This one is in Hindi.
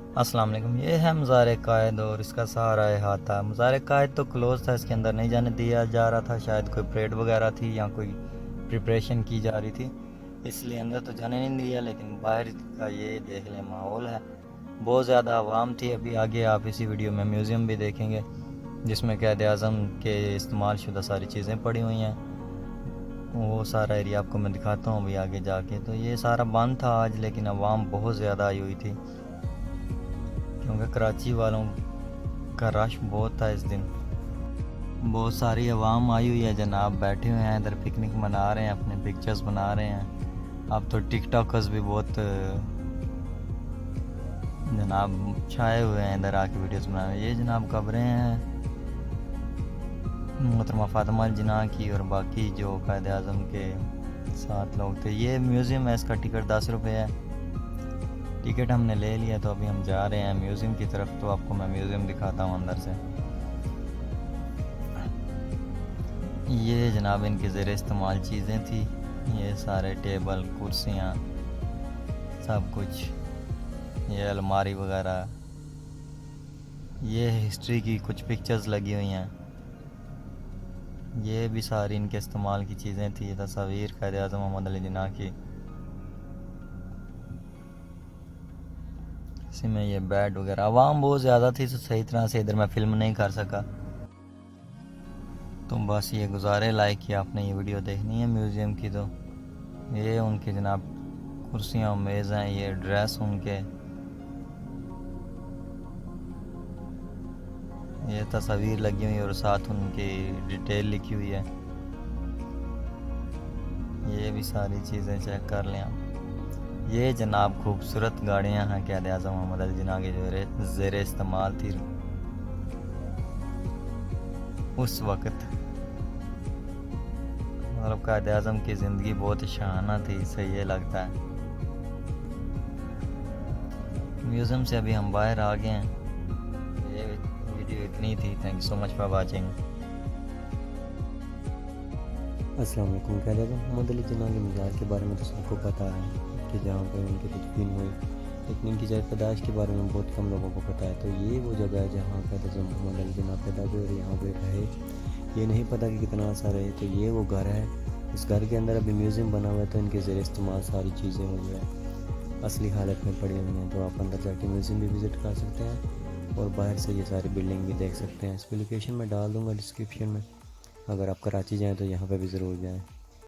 अस्सलाम वालेकुम। ये है मज़ार कायद और इसका सहारा अहाता। मज़ार कायद तो क्लोज़ था, इसके अंदर नहीं जाने दिया जा रहा था। शायद कोई परेड वगैरह थी या कोई प्रिपरेशन की जा रही थी, इसलिए अंदर तो जाने नहीं दिया। लेकिन बाहर का ये देख लें माहौल है, बहुत ज़्यादा आवाम थी। अभी आगे आप इसी वीडियो में म्यूज़ियम भी देखेंगे जिसमें क़ायद आज़म के इस्तेमाल शुदा सारी चीज़ें पड़ी हुई हैं। वो सारा एरिया आपको मैं दिखाता हूँ अभी आगे जाके। तो ये सारा बंद था आज, लेकिन आवाम बहुत ज़्यादा आई हुई थी क्योंकि कराची वालों का रश बहुत था इस दिन। बहुत सारी आवाम आई हुई है जनाब, बैठे हुए हैं इधर, पिकनिक मना रहे हैं, अपने पिक्चर्स बना रहे हैं। अब तो टिकटॉकर्स भी बहुत जनाब छाए हुए हैं इधर आके वीडियोस बना रहे हैं। ये जनाब कब्रें हैं मोहतरमा फातिमा जिन्ना की और बाकी जो कायद आज़म के साथ लोग थे। ये म्यूज़ियम है, इसका टिकट 10 रुपये है। टिकट हमने ले लिया तो अभी हम जा रहे हैं म्यूज़ियम की तरफ। तो आपको मैं म्यूज़ियम दिखाता हूँ अंदर से। ये जनाब इनके ज़ेर इस्तेमाल चीज़ें थी, ये सारे टेबल कुर्सियाँ सब कुछ, ये अलमारी वगैरह, ये हिस्ट्री की कुछ पिक्चर्स लगी हुई हैं। ये भी सारी इनके इस्तेमाल की चीज़ें थी। ये तस्वीर क़ायद आज़म मोहम्मद अली जिन्ना की। इसी में ये बेड वगैरह, आवाम बहुत ज़्यादा थी तो सही तरह से इधर मैं फ़िल्म नहीं कर सका। तो बस ये गुजारे लाइक कि आपने ये वीडियो देखनी है म्यूज़ियम की। तो ये उनके जनाब कुर्सियाँ मेज़ हैं, ये ड्रेस उनके, ये तस्वीर लगी हुई और साथ उनकी डिटेल लिखी हुई है। ये भी सारी चीज़ें चेक कर लें आप। ये जनाब खूबसूरत गाड़ियाँ हैं क़ायद आज़म मोहम्मद अली जिन्ना के जो ज़ेर इस्तेमाल थी उस वक़्त। मतलब क़ायद आज़म की ज़िंदगी बहुत शाहाना थी, सही ये लगता है। म्यूज़ियम से अभी हम बाहर आ गए हैं। ये वीडियो इतनी थी। Thank you so much for watching. अस्सलाम वालेकुम। क़ायद आज़म मोहम्मद अली जिन्ना के मज़ार के बारे में तो सबको पता है कि जहाँ पर उनकी तदफीन हुई, लेकिन इनकी जगह पैदाइश के बारे में बहुत कम लोगों को पता है। तो ये वो जगह है जहाँ क़ायद आज़म मोहम्मद अली जिन्ना पैदा हुए और यहाँ पे रहे। ये नहीं पता कि कितना अर्सा रहे। तो ये वो घर है, इस घर के अंदर अभी म्यूज़ियम बना हुआ है। तो इनके ज़ेर इस्तेमाल सारी चीज़ें हो जो है असली हालत में पड़ी हुई हैं। तो आप अंदर जाके म्यूज़ियम भी विज़िट कर सकते हैं और बाहर से ये सारी बिल्डिंग भी देख सकते हैं। इसकी लोकेशन मैं डाल दूँगा डिस्क्रिप्शन में। अगर आप कराची जाएँ तो यहाँ पर भी ज़रूर जाएँ।